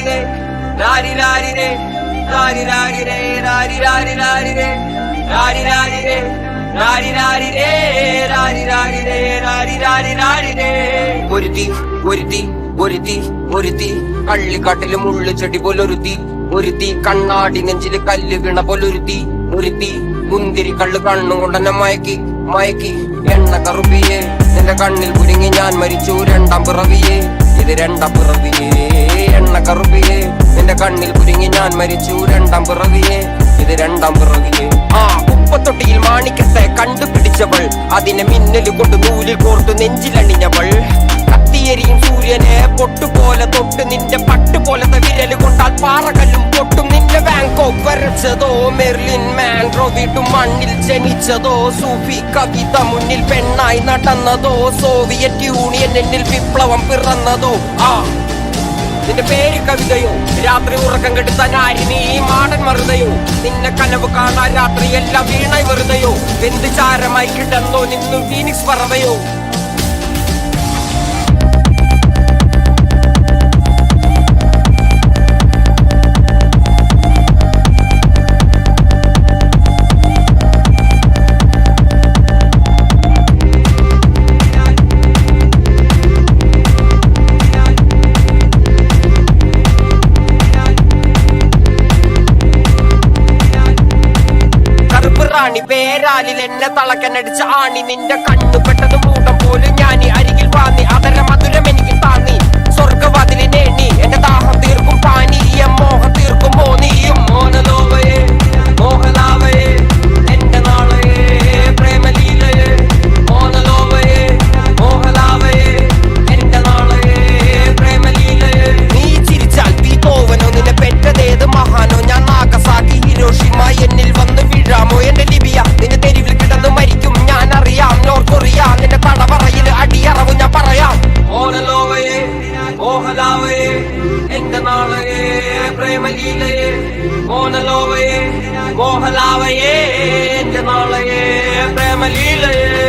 രെ രാരി രാരി രെ രാരി രാരി രെ രാരി രാരി രാരി രെ രാരി രാരി രെ രാരി രാരി രെ രാരി രാരി രെ രാരി രാരി രാരി രെ ഒരുത്തി ഒരുത്തി ഒരുത്തി ഒരുത്തി കള്ളിക്കാട്ടില് മുള്ളു ചെടി പോലൊരുത്തി ഒരുത്തി കണ്ണാടി നെഞ്ചില് കല്ല് വീണ പോലൊരുത്തി ഒരുത്തി മുന്തിരി കള്ള് കണ്ണും കൊണ്ടെന്നെ മയക്കി മയക്കി എണ്ണ കറുപ്പിയേ നിന്റെ കണ്ണിൽ കുരുങ്ങി ഞാൻ മരിച്ചു രണ്ടാം പിറവിയേ ഇത് രണ്ടാം പിറവിയേ എണ്ണ കറുപ്പിയേ നിന്റെ കണ്ണിൽ കുരുങ്ങി ഞാൻ മരിച്ചു രണ്ടാം പിറവിയേ ഇത് രണ്ടാം പിറവിയേ കുപ്പത്തൊട്ടിയിൽ മാണിക്കത്തെ കണ്ടുപിടിച്ചവൾ അതിനെ മിന്നല് കൊണ്ട് നൂലിൽ കോർത്തു നെഞ്ചിലണിഞ്ഞവൾ കത്തിയെരിയും സൂര്യനെ പൊട്ടുപോലെ തൊട്ട് നിന്റെ പട്ടുപോലത്തെ വിരല് കൊണ്ടാൽ പാറകല്ലും പൊട്ടും നിന്റെ ബാങ്കോക്ക് വരച്ചതോ മെർലിൻ മാൻഡ്രോ വീട്ടും മണ്ണിൽ ജനിച്ചതോ സൂഫി കവിത മുന്നിൽ പെണ്ണായി നടന്നതോ സോവിയറ്റ് യൂണിയൻ എന്നിൽ വിപ്ലവം പിറന്നതോ നിന്റെ പേര് കവിതയോ രാത്രി ഉറക്കം കെടുത്താൻ ആരിനി മാടൻ മറുതയോ നിന്നെ കനവ് കാണാൻ രാത്രി എല്ലാം വീണായി വെറുതെയോ എന്ത് ചാരമായി കിടന്നോ നിന്നു ഫീനിക്സ് പറവയോ പേരാലിൽ എന്നെ തളക്കനടിച്ച ആണി നിന്റെ കണ്ണു പെട്ടത് മൂടം പോലും ഞാൻ അരികിൽ വാങ്ങി അതര മധുരം എനിക്ക് താങ്ങി സ്വർഗവാതിലിനെ എണ്ണി എന്റെ ദാഹം തീർക്കും പാനീയം മോഹം തീർക്കും മോനിയും മോനലോവയെ മോഹലാവയെ എന്റെ നാളയെ പ്രേമലീലയെ മോനലോവയെ മോഹലാവയെ എന്റെ നാളയെ പ്രേമലീലയെ നീ ചിരിച്ചാൽ ബീതോവനോ നിന്നെ പെറ്റതേത് മഹാനോ ഞാൻ നാഗസാക്കി ഹിരോഷിമ എന്നിൽ വന്ന് വീഴാമോ എന്റെ ലിബിയ നിന്റെ തെരുവിൽ കിടന്ന് മരിക്കും ഞാൻ അറിയാം നോർത്ത് കൊറിയ നിന്റെ തടവറയിൽ അടിയറവ് ഞാൻ പറയാം മോനലോവയെ മോഹലാവയെ എന്റെ നാളയെ പ്രേമലീലയെ മോനലോവയെ മോഹലാവയെ എന്റെ നാളയെ പ്രേമലീലയെ